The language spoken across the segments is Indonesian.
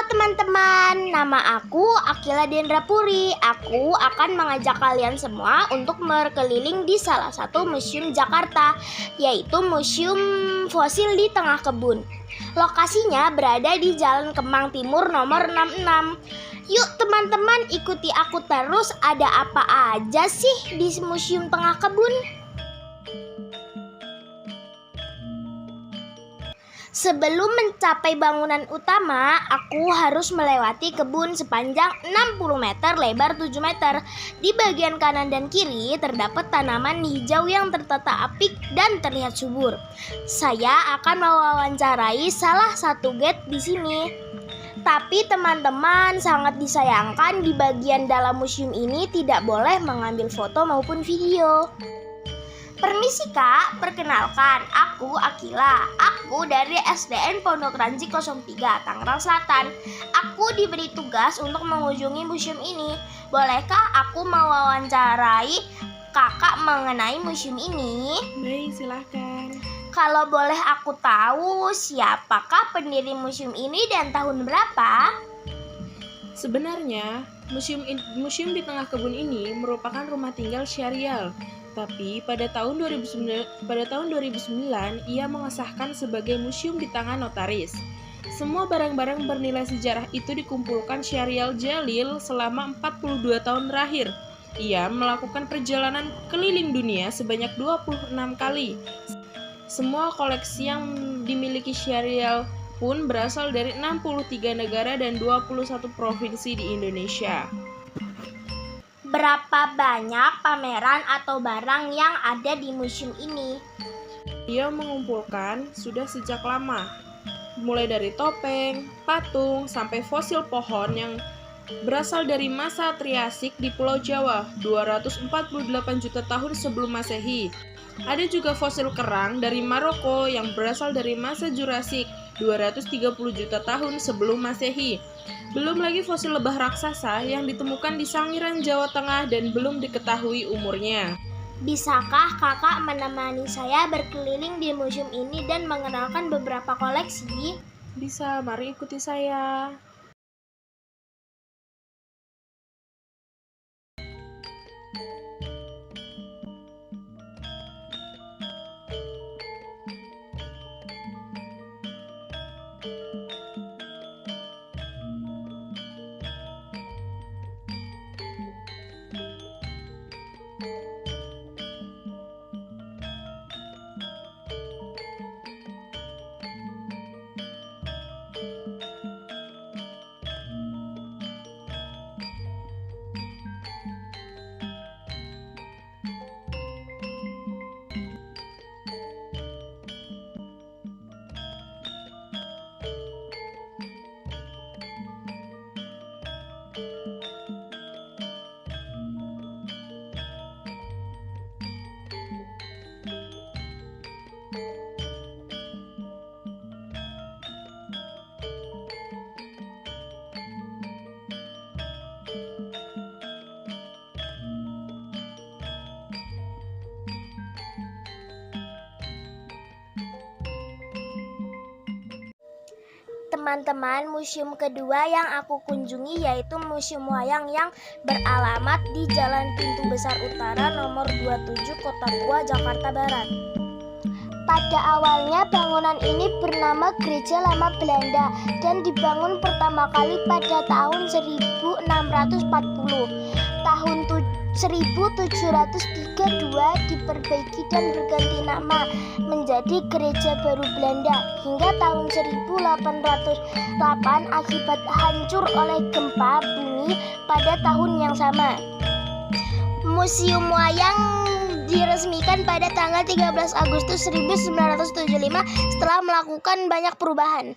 teman-teman, nama aku Akila Dendrapuri. Aku akan mengajak kalian semua untuk berkeliling di salah satu museum Jakarta, yaitu Museum Fosil di Tengah Kebun. Lokasinya berada di Jalan Kemang Timur nomor 66. Yuk teman-teman, ikuti aku terus, ada apa aja sih di Museum Tengah Kebun? Sebelum mencapai bangunan utama, aku harus melewati kebun sepanjang 60 meter, lebar 7 meter. Di bagian kanan dan kiri terdapat tanaman hijau yang tertata apik dan terlihat subur. Saya akan mewawancarai salah satu gate di sini. Tapi teman-teman, sangat disayangkan di bagian dalam museum ini tidak boleh mengambil foto maupun video. Permisi Kak, perkenalkan, aku Akila. Aku dari SDN Pondok Ranji 03, Tangerang Selatan. Aku diberi tugas untuk mengunjungi museum ini. Bolehkah aku mewawancarai kakak mengenai museum ini? Baik, silahkan. Kalau boleh aku tahu, siapakah pendiri museum ini dan tahun berapa? Sebenarnya, museum di Tengah Kebun ini merupakan rumah tinggal Syahrial. Tapi pada tahun 2009 ia mengesahkan sebagai museum di tangan notaris. Semua barang-barang bernilai sejarah itu dikumpulkan Syahrial Djalil selama 42 tahun terakhir. Ia melakukan perjalanan keliling dunia sebanyak 26 kali. Semua koleksi yang dimiliki Syahrial pun berasal dari 63 negara dan 21 provinsi di Indonesia. Berapa banyak pameran atau barang yang ada di museum ini? Ia mengumpulkan sudah sejak lama, mulai dari topeng, patung, sampai fosil pohon yang berasal dari masa Triasik di Pulau Jawa, 248 juta tahun sebelum Masehi. Ada juga fosil kerang dari Maroko yang berasal dari masa Jurasik, 230 juta tahun sebelum Masehi. Belum lagi fosil lebah raksasa yang ditemukan di Sangiran, Jawa Tengah dan belum diketahui umurnya. Bisakah kakak menemani saya berkeliling di museum ini dan mengenalkan beberapa koleksi? Bisa, mari ikuti saya. Teman-teman, museum kedua yang aku kunjungi yaitu Museum Wayang yang beralamat di Jalan Pintu Besar Utara nomor 27, Kota Tua, Jakarta Barat. Pada awalnya bangunan ini bernama Gereja Lama Belanda dan dibangun pertama kali pada tahun 1640. Tahun 1732 diperbaiki dan berganti nama menjadi Gereja Baru Belanda hingga tahun 1808 akibat hancur oleh gempa bumi pada tahun yang sama. Museum Wayang diresmikan pada tanggal 13 Agustus 1975 setelah melakukan banyak perubahan.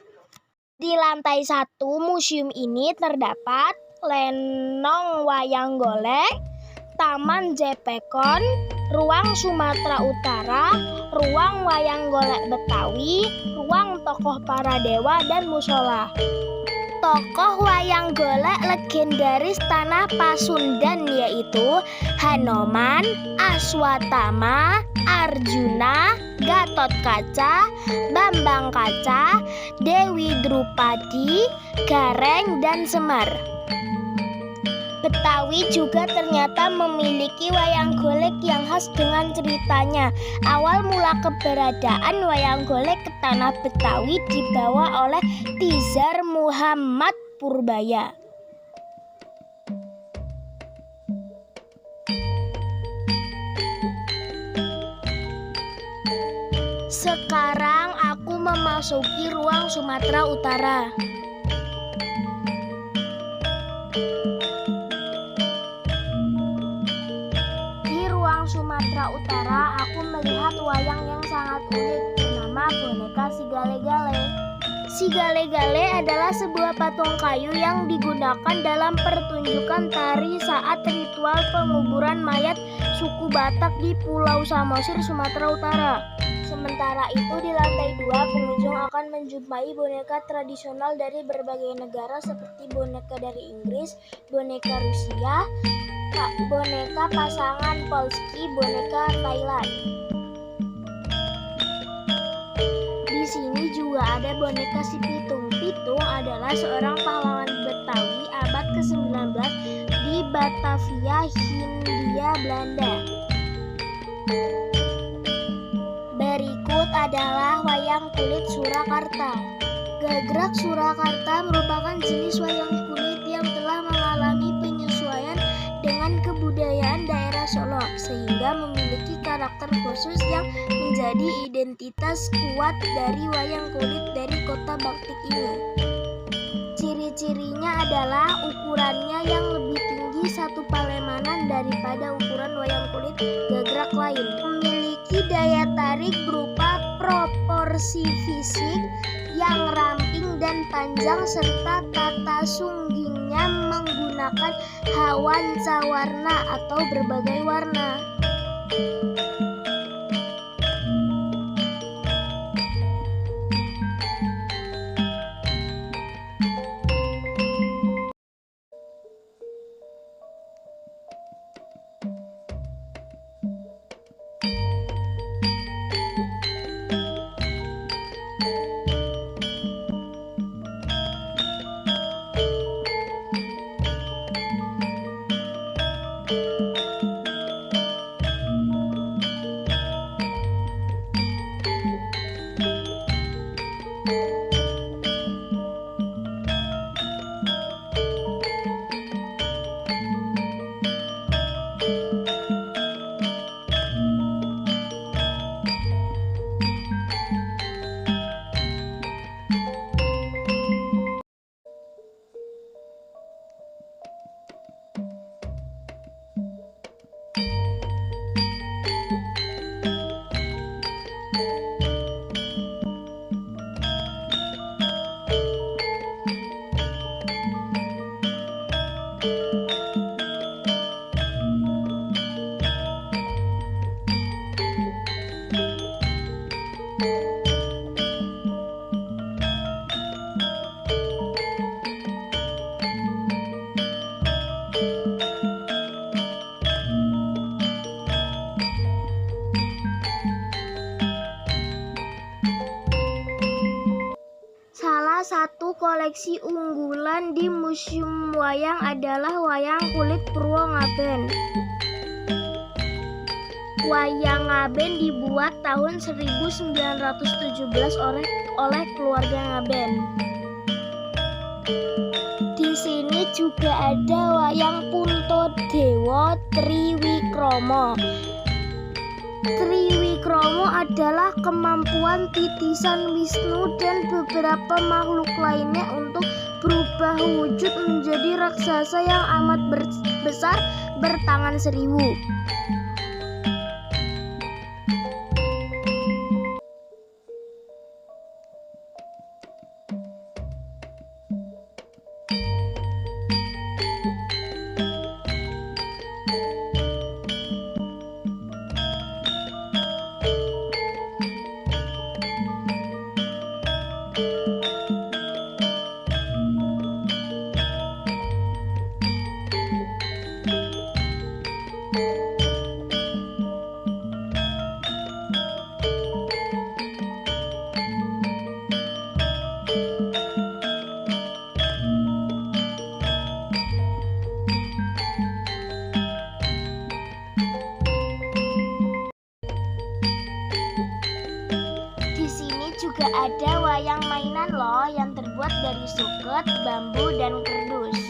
Di lantai 1 museum ini terdapat lenong wayang golek, Taman Jepekon, ruang Sumatera Utara, ruang wayang golek Betawi, ruang tokoh para dewa dan musola. tokoh wayang golek legendaris tanah Pasundan yaitu Hanoman, Aswatama, Arjuna, Gatotkaca, Bambang Kaca, Dewi Drupadi, Gareng, dan Semar. Betawi juga ternyata memiliki wayang golek yang khas dengan ceritanya. Awal mula keberadaan wayang golek ke tanah Betawi dibawa oleh Tizar Muhammad Purbaya. Sekarang aku memasuki ruang Sumatera Utara. Sumatera Utara, aku melihat wayang yang sangat unik bernama boneka si Gale-Gale. Si Gale-Gale adalah sebuah patung kayu yang digunakan dalam pertunjukan tari saat ritual penguburan mayat suku Batak di Pulau Samosir, Sumatera Utara. Sementara itu di lantai 2 pengunjung akan menjumpai boneka tradisional dari berbagai negara seperti boneka dari Inggris, boneka Rusia, boneka pasangan Polski, boneka Thailand. Di sini juga ada boneka si Pitung. Pitung adalah seorang pahlawan Betawi abad ke-19 di Batavia, Hindia Belanda. Berikut adalah wayang kulit Surakarta. Gagrak Surakarta merupakan jenis wayang kulit yang telah mengalami penyesuaian dengan kebudayaan daerah Solo sehingga memiliki karakter khusus yang menjadi identitas kuat dari wayang kulit dari kota Baktik ini. Ciri-cirinya adalah ukurannya yang lebih tinggi satu palemanan daripada ukuran wayang kulit gagrak lain. Memiliki daya tarik berupa proporsi fisik yang ramping dan panjang serta tata sunggingnya menggunakan hawanca warna atau berbagai warna. Salah satu koleksi unggulan di Museum Wayang adalah wayang kulit Purwo Ngaben. Wayang Ngaben dibuat tahun 1917 oleh keluarga Ngaben. Di sini juga ada wayang Puntadewa Triwikromo. Triwikromo adalah kemampuan titisan Wisnu dan beberapa makhluk lainnya untuk berubah wujud menjadi raksasa yang amat besar bertangan 1000. ada wayang mainan loh yang terbuat dari suket, bambu, dan kerdus.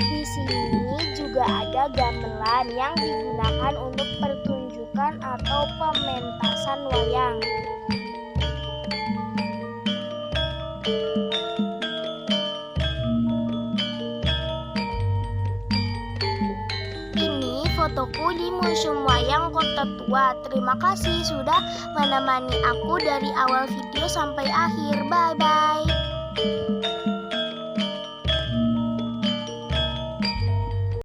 Di sini juga ada gamelan yang digunakan untuk pertunjukan atau pementasan wayang. Ini fotoku di Museum Wayang Kota Tua. Terima kasih sudah menemani aku dari awal video sampai akhir. Bye-bye.